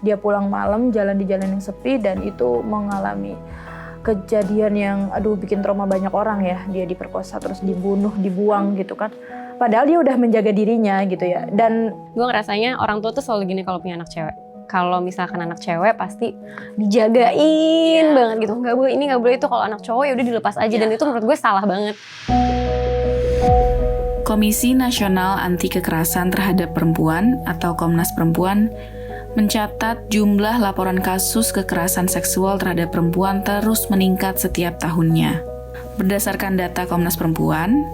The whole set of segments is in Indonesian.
dia pulang malam jalan di jalan yang sepi dan itu mengalami kejadian yang bikin trauma banyak orang ya. Dia diperkosa terus dibunuh, dibuang gitu kan. Padahal dia udah menjaga dirinya gitu ya. Dan gue ngerasanya orang tua tuh selalu gini kalau punya anak cewek. Kalau misalkan anak cewek pasti dijagain banget gitu. Nggak boleh ini, nggak boleh itu. Kalau anak cowok ya udah dilepas aja dan itu menurut gue salah banget. Komisi Nasional Anti Kekerasan Terhadap Perempuan atau Komnas Perempuan mencatat jumlah laporan kasus kekerasan seksual terhadap perempuan terus meningkat setiap tahunnya. Berdasarkan data Komnas Perempuan,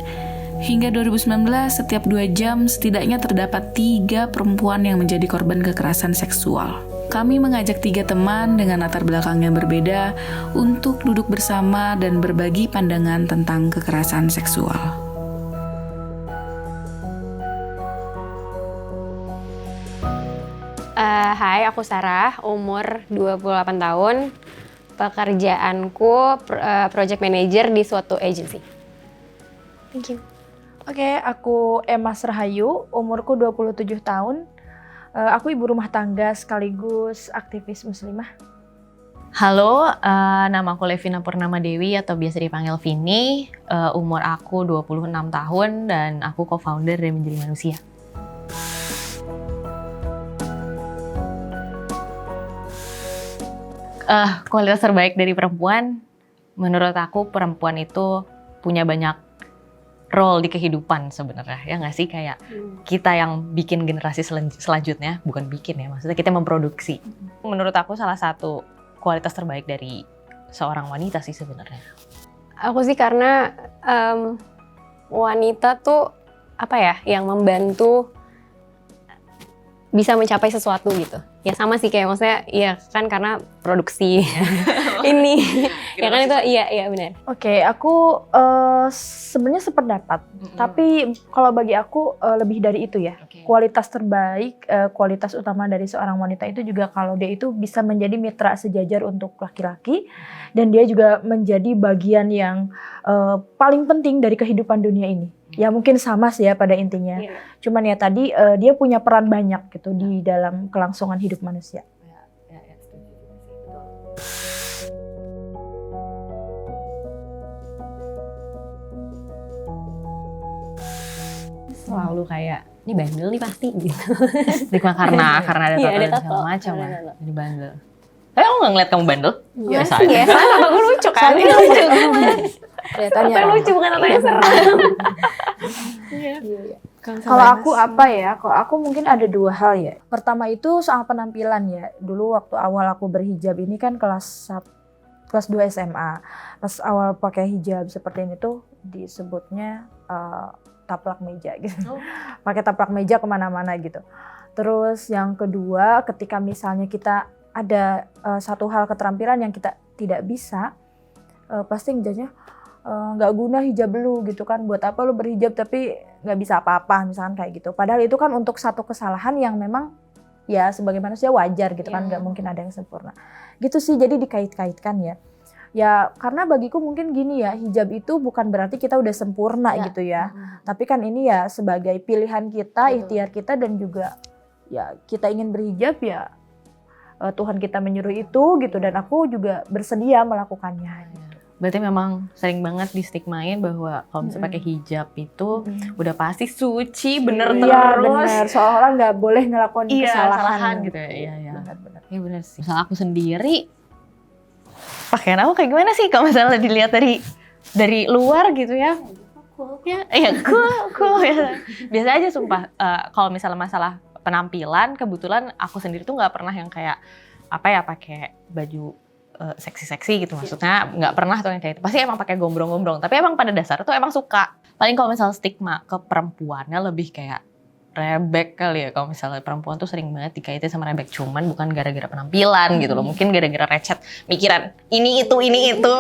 hingga 2019 setiap 2 jam setidaknya terdapat 3 perempuan yang menjadi korban kekerasan seksual. Kami mengajak 3 teman dengan latar belakang yang berbeda untuk duduk bersama dan berbagi pandangan tentang kekerasan seksual. Hai, aku Sarah, umur 28 tahun. Pekerjaanku project manager di suatu agency. Thank you. Oke, aku Emma Rahayu, umurku 27 tahun. Aku ibu rumah tangga sekaligus aktivis muslimah. Halo, nama aku Levina Purnama Dewi atau biasa dipanggil Vini. Umur aku 26 tahun dan aku co-founder dari Menjadi Manusia. Kualitas terbaik dari perempuan, menurut aku perempuan itu punya banyak role di kehidupan sebenarnya, ya nggak sih? Kayak kita yang bikin generasi selanjutnya, bukan bikin ya, maksudnya kita memproduksi. Menurut aku salah satu kualitas terbaik dari seorang wanita sih sebenarnya. Aku sih karena wanita tuh apa ya, yang membantu bisa mencapai sesuatu gitu. Ya sama sih kayak maksudnya ya kan karena produksi ini. Ya kan itu iya benar. Oke, aku sebenarnya sependapat. Tapi kalau bagi aku lebih dari itu ya. Kualitas terbaik, kualitas utama dari seorang wanita itu juga kalau dia itu bisa menjadi mitra sejajar untuk laki-laki dan dia juga menjadi bagian yang paling penting dari kehidupan dunia ini. Ya mungkin sama sih ya pada intinya. Cuman ya tadi dia punya peran banyak gitu di dalam kelangsungan hidup manusia. Selalu kayak ini bandel nih pasti gitu. Stigma karena ada tato dan segala macam lah. Jadi bandel. Tapi aku nggak ngeliat kamu bandel. Biasa aja. Apa gue lucu kan? Ini lucu. Kelihatannya lucu bukan apa yang seram. Kalau aku apa ya? Kalau aku mungkin ada 2 hal ya. Pertama itu soal penampilan ya. Dulu waktu awal aku berhijab ini kan kelas 2 SMA. Pas awal pakai hijab seperti ini tuh disebutnya taplak meja gitu. Pakai taplak meja kemana-mana gitu. Terus yang kedua ketika misalnya kita ada satu hal keterampilan yang kita tidak bisa, pasti ngejadinya nggak guna hijab lu gitu kan, buat apa lu berhijab tapi nggak bisa apa-apa misalkan kayak gitu. Padahal itu kan untuk satu kesalahan yang memang ya sebagai manusia wajar gitu kan, nggak mungkin ada yang sempurna gitu sih. Jadi dikait-kaitkan ya karena bagiku mungkin gini ya, hijab itu bukan berarti kita udah sempurna gitu ya, tapi kan ini ya sebagai pilihan kita, ikhtiar kita, dan juga ya kita ingin berhijab ya Tuhan kita menyuruh itu gitu, dan aku juga bersedia melakukannya. Berarti memang sering banget distigmain bahwa kalau misalnya pakai hijab itu udah pasti suci, bener terus. Iya bener, seolah-olah nggak boleh ngelakuin kesalahan gitu ya. Iya. Benar. Iya bener sih. Misalnya aku sendiri, pakaian aku kayak gimana sih kalau misalnya dilihat dari luar gitu ya? Cool ya, cool ya. Biasa aja sumpah. Kalau misalnya masalah penampilan, kebetulan aku sendiri tuh nggak pernah yang kayak apa ya pakai baju seksi-seksi gitu, maksudnya nggak pernah tuh yang kayak itu. Pasti emang pakai gombrong-gombrong, tapi emang pada dasar tuh emang suka. Paling kalau misalnya stigma ke perempuannya lebih kayak rebek kali ya, kalau misalnya perempuan tuh sering banget dikaitin sama rebek, cuman bukan gara-gara penampilan gitu loh, mungkin gara-gara recet mikiran ini itu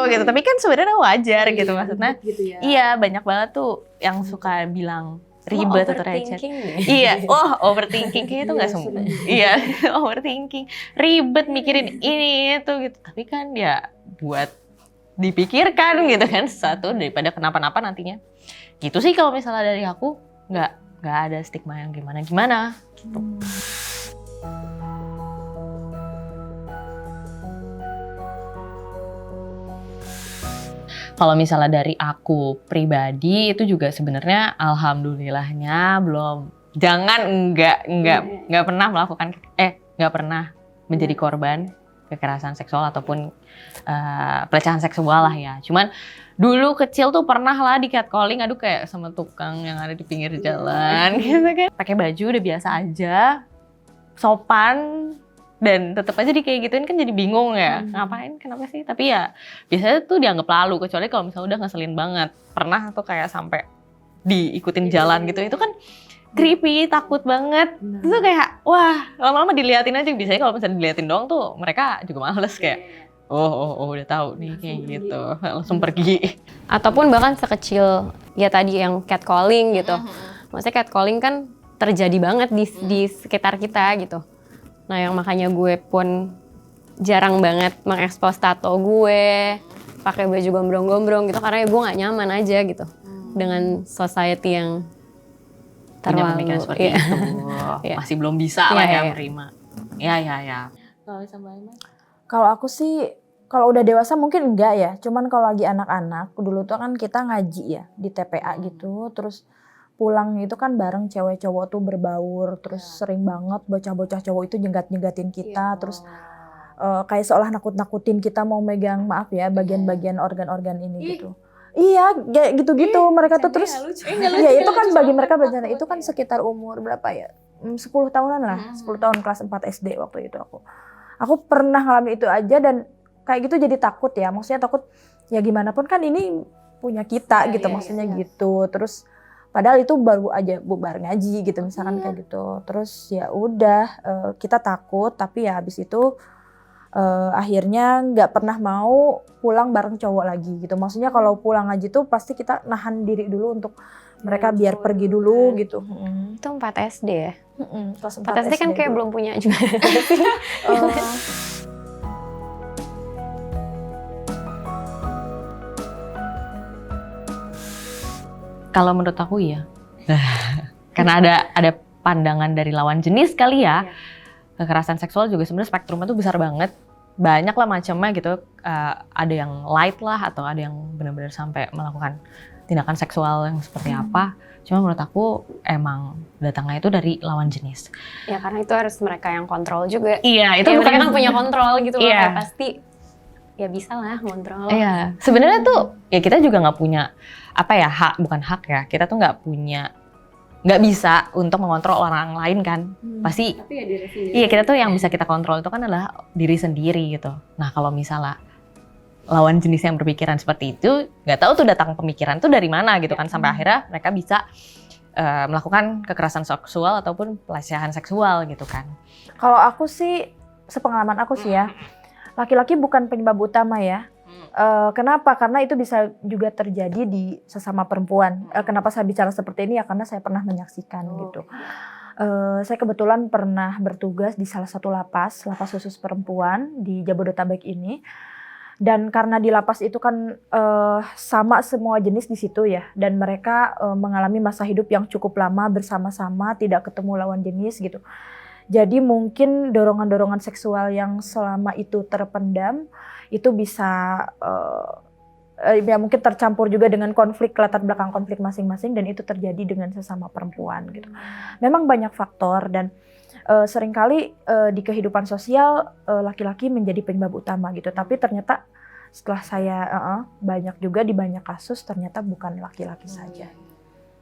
gitu, tapi kan sebenarnya wajar gitu maksudnya. Gitu ya. Iya, banyak banget tuh yang suka bilang ribet atau recet. Iya, overthinking kayaknya itu nggak semua. Iya, overthinking, ribet mikirin ini itu gitu. Tapi kan ya buat dipikirkan gitu kan sesuatu daripada kenapa-napa nantinya. Gitu sih kalau misalnya dari aku, nggak ada stigma yang gimana-gimana gitu. Kalau misalnya dari aku pribadi itu juga sebenarnya alhamdulillahnya belum. Nggak pernah melakukan nggak pernah menjadi korban kekerasan seksual ataupun pelecehan seksual lah ya. Cuman dulu kecil tuh pernah lah di catcalling, aduh kayak sama tukang yang ada di pinggir jalan gitu kan. Pakai baju udah biasa aja, sopan, dan tetap aja di kayak gituin kan jadi bingung ya. Ngapain, kenapa sih? Tapi ya biasanya tuh dianggap lalu, kecuali kalau misalnya udah ngeselin banget. Pernah tuh kayak sampai diikutin jalan gitu, itu kan creepy, takut banget. Itu kayak, wah, lama-lama diliatin aja. Biasanya kalau misalnya diliatin doang tuh, mereka juga males kayak, oh udah tahu nih kayak gitu, langsung pergi. Ataupun bahkan sekecil ya tadi yang catcalling gitu. Maksudnya catcalling kan terjadi banget di sekitar kita gitu. Nah yang makanya gue pun jarang banget mengekspos tato gue, pakai baju gombrong-gombrong gitu, karena gue nggak nyaman aja gitu dengan society yang Punya terlalu pemikiran seperti itu. Masih belum bisa lah ya menerima. Ya. Kalau aku sih, kalau udah dewasa mungkin enggak ya. Cuman kalau lagi anak-anak, dulu tuh kan kita ngaji ya di TPA gitu. Terus pulang itu kan bareng cewek cowok tuh berbaur. Terus sering banget bocah-bocah cowok itu nyegat-nyegatin kita. Terus kayak seolah nakut-nakutin kita mau megang, maaf ya, bagian-bagian organ-organ ini gitu. Iya, kayak gitu-gitu. Mereka tuh terus, iya itu kan bagi mereka bencana. Itu kan sekitar umur berapa ya? 10 tahunan lah. 10 tahun kelas 4 SD waktu itu aku. Aku pernah ngalamin itu aja dan kayak gitu jadi takut ya. Maksudnya takut ya gimana pun kan ini punya kita gitu. Maksudnya gitu. Terus padahal itu baru aja bubar ngaji gitu misalkan kayak gitu. Terus ya udah kita takut tapi ya habis itu akhirnya nggak pernah mau pulang bareng cowok lagi gitu. Maksudnya kalau pulang ngaji tuh pasti kita nahan diri dulu untuk mereka biar pergi dulu gitu. Itu 4 SD ya? Kelas 4 SD kan kayak belum punya juga. Kalau menurut aku ya, karena ada pandangan dari lawan jenis kali ya. Kekerasan seksual juga sebenarnya spektrumnya tuh besar banget. Banyak lah macamnya gitu. Ada yang light lah atau ada yang benar-benar sampai melakukan tindakan seksual yang seperti apa. Cuma menurut aku emang datangnya itu dari lawan jenis. Ya karena itu harus mereka yang kontrol juga. Iya, itu ya, bukan mereka kan punya kontrol gitu loh. Iya. Ya, pasti ya bisa lah kontrol. Iya, sebenarnya tuh ya kita juga nggak punya apa ya bukan hak ya. Kita tuh nggak bisa untuk mengontrol orang lain kan. Pasti. Tapi ya diri sendiri. Iya, kita tuh yang bisa kita kontrol itu kan adalah diri sendiri gitu. Nah kalau misalnya lawan jenis yang berpikiran seperti itu, nggak tahu tuh datang pemikiran tuh dari mana gitu kan, sampai akhirnya mereka bisa melakukan kekerasan seksual ataupun pelecehan seksual gitu kan. Kalau aku sih, sepengalaman aku sih ya, laki-laki bukan penyebab utama ya. Kenapa? Karena itu bisa juga terjadi di sesama perempuan. Kenapa saya bicara seperti ini ya karena saya pernah menyaksikan gitu. Saya kebetulan pernah bertugas di salah satu lapas khusus perempuan di Jabodetabek ini. Dan karena di lapas itu kan sama semua jenis di situ ya, dan mereka mengalami masa hidup yang cukup lama bersama-sama, tidak ketemu lawan jenis gitu. Jadi mungkin dorongan-dorongan seksual yang selama itu terpendam itu bisa ya mungkin tercampur juga dengan konflik, latar belakang konflik masing-masing, dan itu terjadi dengan sesama perempuan gitu. Memang banyak faktor dan seringkali di kehidupan sosial laki-laki menjadi penyebab utama gitu, tapi ternyata setelah saya banyak juga di banyak kasus ternyata bukan laki-laki saja.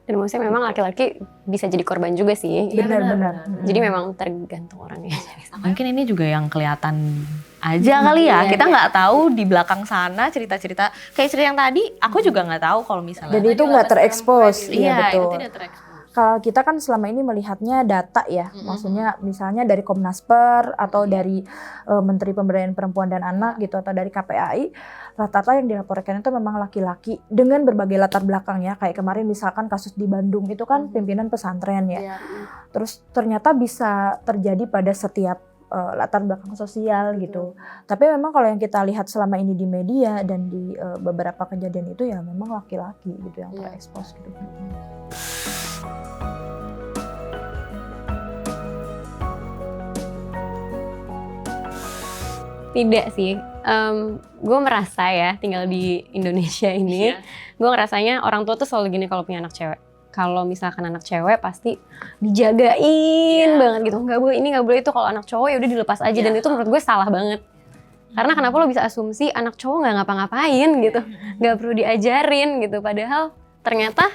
Dan maksudnya memang laki-laki bisa jadi korban juga sih. Benar-benar. Jadi memang tergantung orangnya. Mungkin ini juga yang kelihatan aja kali ya. Kita nggak tahu di belakang sana cerita-cerita kayak cerita yang tadi. Aku juga nggak tahu kalau misalnya. Jadi itu nggak terekspos. Iya, betul. itu tidak terekspos. Kalau kita kan selama ini melihatnya data ya, maksudnya misalnya dari Komnas Per atau dari Menteri Pemberdayaan Perempuan dan Anak gitu, atau dari KPAI, rata-rata yang dilaporkan itu memang laki-laki dengan berbagai latar belakang ya. Kayak kemarin misalkan kasus di Bandung itu kan pimpinan pesantren ya. Terus ternyata bisa terjadi pada setiap latar belakang sosial gitu. Tapi memang kalau yang kita lihat selama ini di media dan di beberapa kejadian itu ya memang laki-laki gitu yang terekspos gitu. Tidak sih. Gue merasa ya tinggal di Indonesia ini, gue ngerasanya orang tua tuh selalu gini kalau punya anak cewek. Kalau misalkan anak cewek pasti dijagain banget gitu. Nggak boleh ini, nggak boleh itu. Kalau anak cowok ya udah dilepas aja. Dan itu menurut gue salah banget. Karena kenapa lo bisa asumsi anak cowok nggak ngapa-ngapain gitu, nggak perlu diajarin gitu. Padahal ternyata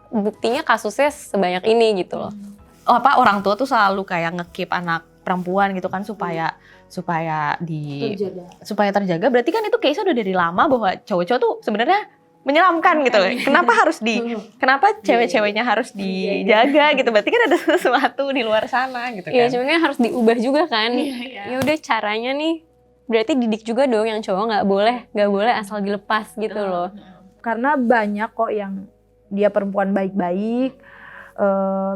buktinya kasusnya sebanyak ini gitu loh. Orang tua tuh selalu kayak nge-keep anak perempuan gitu kan supaya terjaga. Berarti kan itu case udah dari lama bahwa cowok-cowok tuh sebenarnya menyeramkan gitu. Kenapa cewek-ceweknya harus dijaga gitu? Berarti kan ada sesuatu di luar sana gitu kan. Iya, cuman kan harus diubah juga kan. Ya udah caranya nih berarti didik juga dong yang cowok nggak boleh asal dilepas gitu loh. Karena banyak kok yang dia perempuan baik-baik.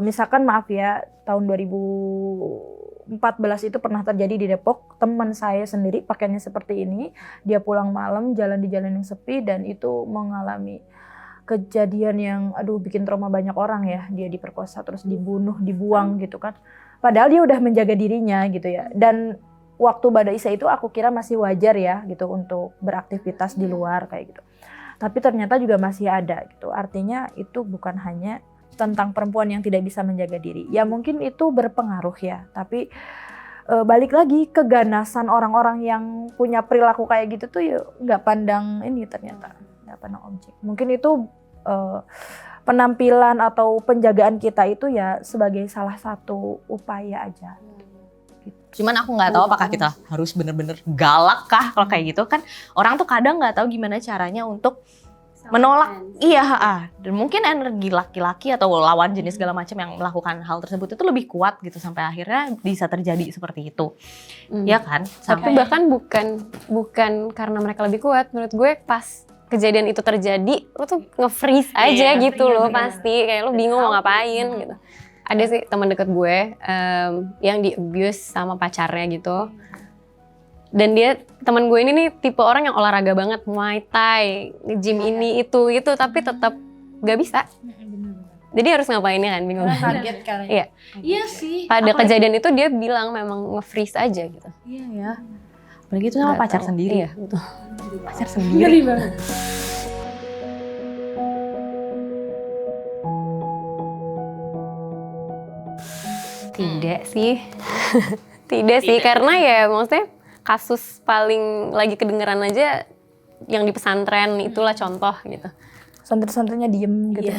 Misalkan maaf ya, tahun 2014 itu pernah terjadi di Depok, teman saya sendiri pakaiannya seperti ini, dia pulang malam jalan di jalan yang sepi dan itu mengalami kejadian yang bikin trauma banyak orang ya. Dia diperkosa terus dibunuh, dibuang gitu kan. Padahal dia udah menjaga dirinya gitu ya. Dan waktu Badai Isa itu aku kira masih wajar ya gitu untuk beraktivitas di luar kayak gitu. Tapi ternyata juga masih ada gitu. Artinya itu bukan hanya tentang perempuan yang tidak bisa menjaga diri. Ya mungkin itu berpengaruh ya, tapi balik lagi keganasan orang-orang yang punya perilaku kayak gitu tuh ya nggak pandang ini, ternyata nggak pandang objek. Mungkin itu penampilan atau penjagaan kita itu ya sebagai salah satu upaya aja. Cuman aku nggak tahu apakah kita harus bener-bener galak kah kalau kayak gitu kan. Orang tuh kadang nggak tahu gimana caranya untuk menolak. Dan mungkin energi laki-laki atau lawan jenis segala macam yang melakukan hal tersebut itu lebih kuat gitu sampai akhirnya bisa terjadi seperti itu. Ya kan? Tapi bahkan bukan karena mereka lebih kuat. Menurut gue pas kejadian itu terjadi, lo tuh nge-freeze aja gitu loh pasti. Kayak lo bingung mau ngapain gitu. Ada sih teman deket gue yang di-abuse sama pacarnya gitu. Dan dia, teman gue ini nih tipe orang yang olahraga banget, Muay Thai, gym ini itu gitu, tapi tetap gak bisa. Jadi harus ngapain ya kan, bingung. Kaget kali. Iya. Iya sih. Pada kejadian itu dia bilang memang nge-freeze aja gitu. Iya ya. Apalagi itu sama pacar sendiri. Iya, betul. Pacar sendiri. Tidak sih. Tidak sih, karena ya maksudnya kasus paling lagi kedengeran aja yang di pesantren itulah contoh gitu. Santri-santrinya diem gitu.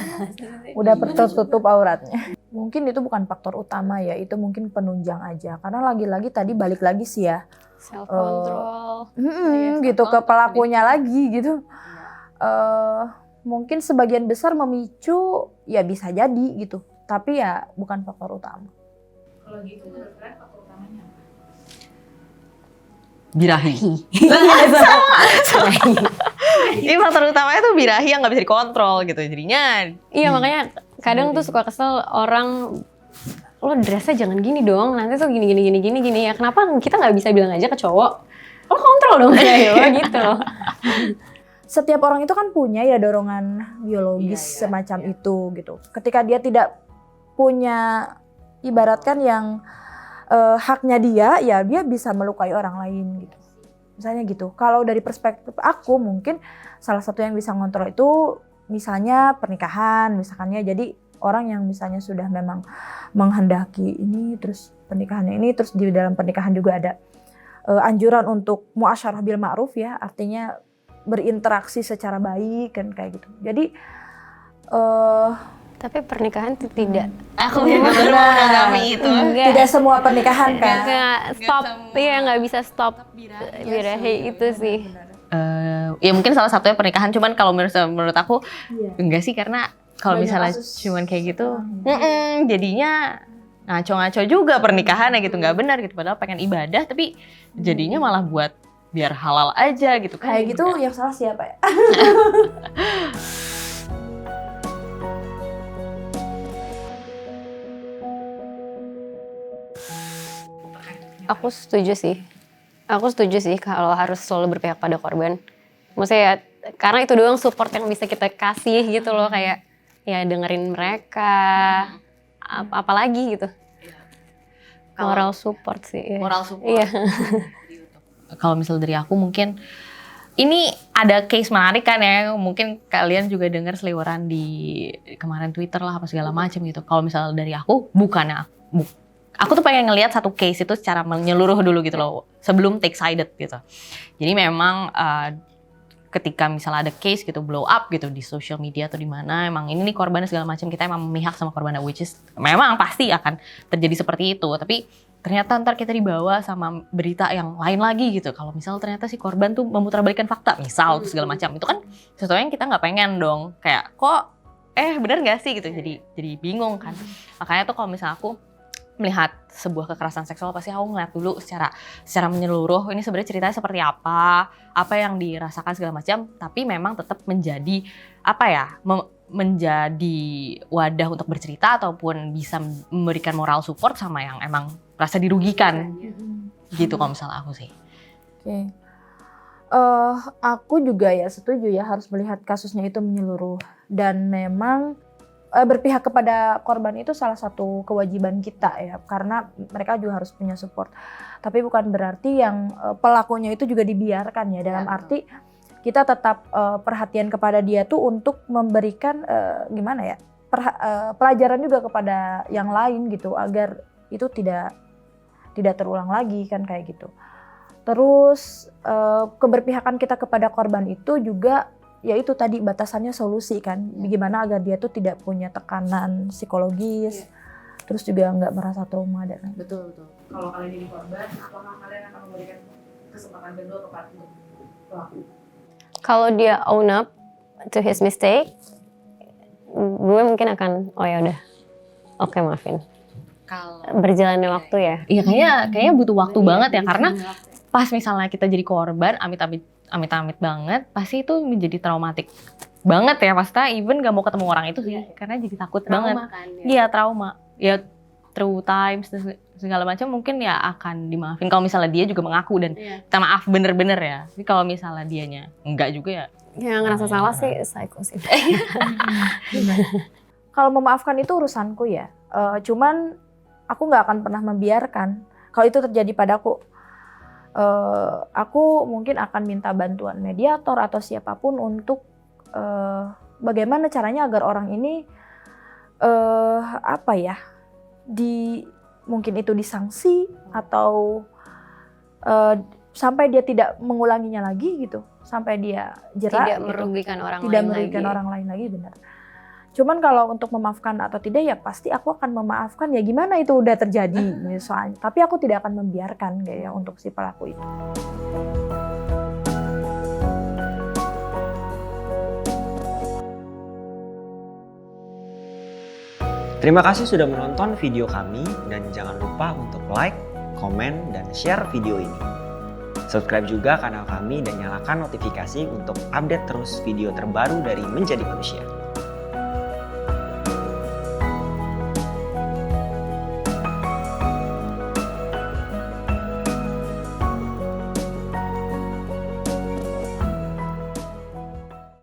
Udah tertutup auratnya. Mungkin itu bukan faktor utama ya, itu mungkin penunjang aja. Karena lagi-lagi tadi balik lagi sih ya. Self control. Gitu ke pelakunya lagi gitu. Mungkin sebagian besar memicu ya bisa jadi gitu. Tapi ya bukan faktor utama. Kalau gitu menurut kalian faktor utamanya apa? Birahi. Ini faktor utamanya tuh birahi yang nggak bisa dikontrol gitu jadinya. Iya makanya kadang tuh suka kesel orang, lo dressnya jangan gini dong, nanti tuh gini ya. Kenapa kita nggak bisa bilang aja ke cowok, lo kontrol dong kayak lo gitu loh. Setiap orang itu kan punya ya dorongan biologis semacam itu gitu. Ketika dia tidak punya, ibaratkan yang haknya dia bisa melukai orang lain gitu. Misalnya gitu. Kalau dari perspektif aku mungkin salah satu yang bisa ngontrol itu misalnya pernikahan, misalkannya jadi orang yang misalnya sudah memang menghendaki ini, terus pernikahannya ini, terus di dalam pernikahan juga ada anjuran untuk muasyarah bil ma'ruf ya, artinya berinteraksi secara baik kan kayak gitu. Jadi Tapi pernikahan tidak. Aku juga baru mengalami itu. tidak semua pernikahan kan. Nggak bisa stop birahi itu sih. Ya mungkin salah satunya pernikahan, cuman kalau menurut aku enggak sih, karena kalau misalnya cuman kayak gitu, jadinya ngaco-ngaco juga pernikahannya gitu, nggak benar gitu. Padahal pengen ibadah, tapi jadinya malah buat biar halal aja gitu kan. Kayak gitu yang salah siapa ya? Aku setuju sih kalau harus selalu berpihak pada korban. Maksudnya ya, karena itu doang support yang bisa kita kasih gitu loh, kayak ya dengerin mereka, apalagi gitu. Moral support sih. Moral support. Iya. kalau misal dari aku mungkin ini ada case menarik kan ya, mungkin kalian juga dengar seliweran di kemarin Twitter lah apa segala macam gitu. Kalau misal dari aku aku tuh pengen ngelihat satu case itu secara menyeluruh dulu gitu loh, sebelum take sided gitu. Jadi memang ketika misalnya ada case gitu blow up gitu di social media atau di mana, emang ini nih korbannya segala macam, kita emang memihak sama korbannya, which is memang pasti akan terjadi seperti itu. Tapi ternyata ntar kita dibawa sama berita yang lain lagi gitu. Kalau misal ternyata si korban tuh memutarbalikkan fakta, misal segala macam, itu kan sesuatu yang kita nggak pengen dong. Kayak kok bener nggak sih gitu. Jadi bingung kan. Makanya tuh kalau misal aku melihat sebuah kekerasan seksual, pasti aku ngeliat dulu secara menyeluruh ini sebenarnya ceritanya seperti apa yang dirasakan segala macam, tapi memang tetap menjadi menjadi wadah untuk bercerita ataupun bisa memberikan moral support sama yang emang merasa dirugikan gitu kalau misalnya aku sih. Oke. Aku juga ya setuju ya, harus melihat kasusnya itu menyeluruh, dan memang berpihak kepada korban itu salah satu kewajiban kita ya, karena mereka juga harus punya support. Tapi bukan berarti yang pelakunya itu juga dibiarkan ya, dalam arti kita tetap perhatian kepada dia tuh untuk memberikan pelajaran juga kepada yang lain gitu, agar itu tidak terulang lagi kan kayak gitu. Terus keberpihakan kita kepada korban itu juga yaitu tadi batasannya solusi kan, bagaimana agar dia tuh tidak punya tekanan psikologis, terus juga nggak merasa trauma dan Betul. Kalau kalian jadi korban, apakah kalian akan memberikan kesempatan kedua kepada pelaku? Kalau dia own up to his mistake, gue mungkin akan oke maafin. Kalau Berjalannya waktu ya. iya kayaknya butuh waktu banget ya, karena pas misalnya kita jadi korban amit-amit banget, pasti itu menjadi traumatik banget ya, pasti even gak mau ketemu orang itu sih, karena jadi takut banget. Iya, trauma. Ya through times segala macam mungkin ya akan dimaafin kalau misalnya dia juga mengaku dan minta maaf bener-bener ya. Tapi kalau misalnya dianya enggak juga ya. Yang ngerasa salah sih psycho sih. kalau memaafkan itu urusanku ya. Cuman aku nggak akan pernah membiarkan kalau itu terjadi padaku. Aku mungkin akan minta bantuan mediator atau siapapun untuk bagaimana caranya agar orang ini mungkin itu disanksi atau sampai dia tidak mengulanginya lagi gitu, sampai dia jerak, Tidak merugikan orang tidak lain merugikan lagi. orang lain lagi, benar. Cuman kalau untuk memaafkan atau tidak ya pasti aku akan memaafkan ya, gimana itu udah terjadi soalnya. Tapi aku tidak akan membiarkan kayak untuk si pelaku itu. Terima kasih sudah menonton video kami dan jangan lupa untuk like, komen, dan share video ini. Subscribe juga kanal kami dan nyalakan notifikasi untuk update terus video terbaru dari Menjadi Manusia.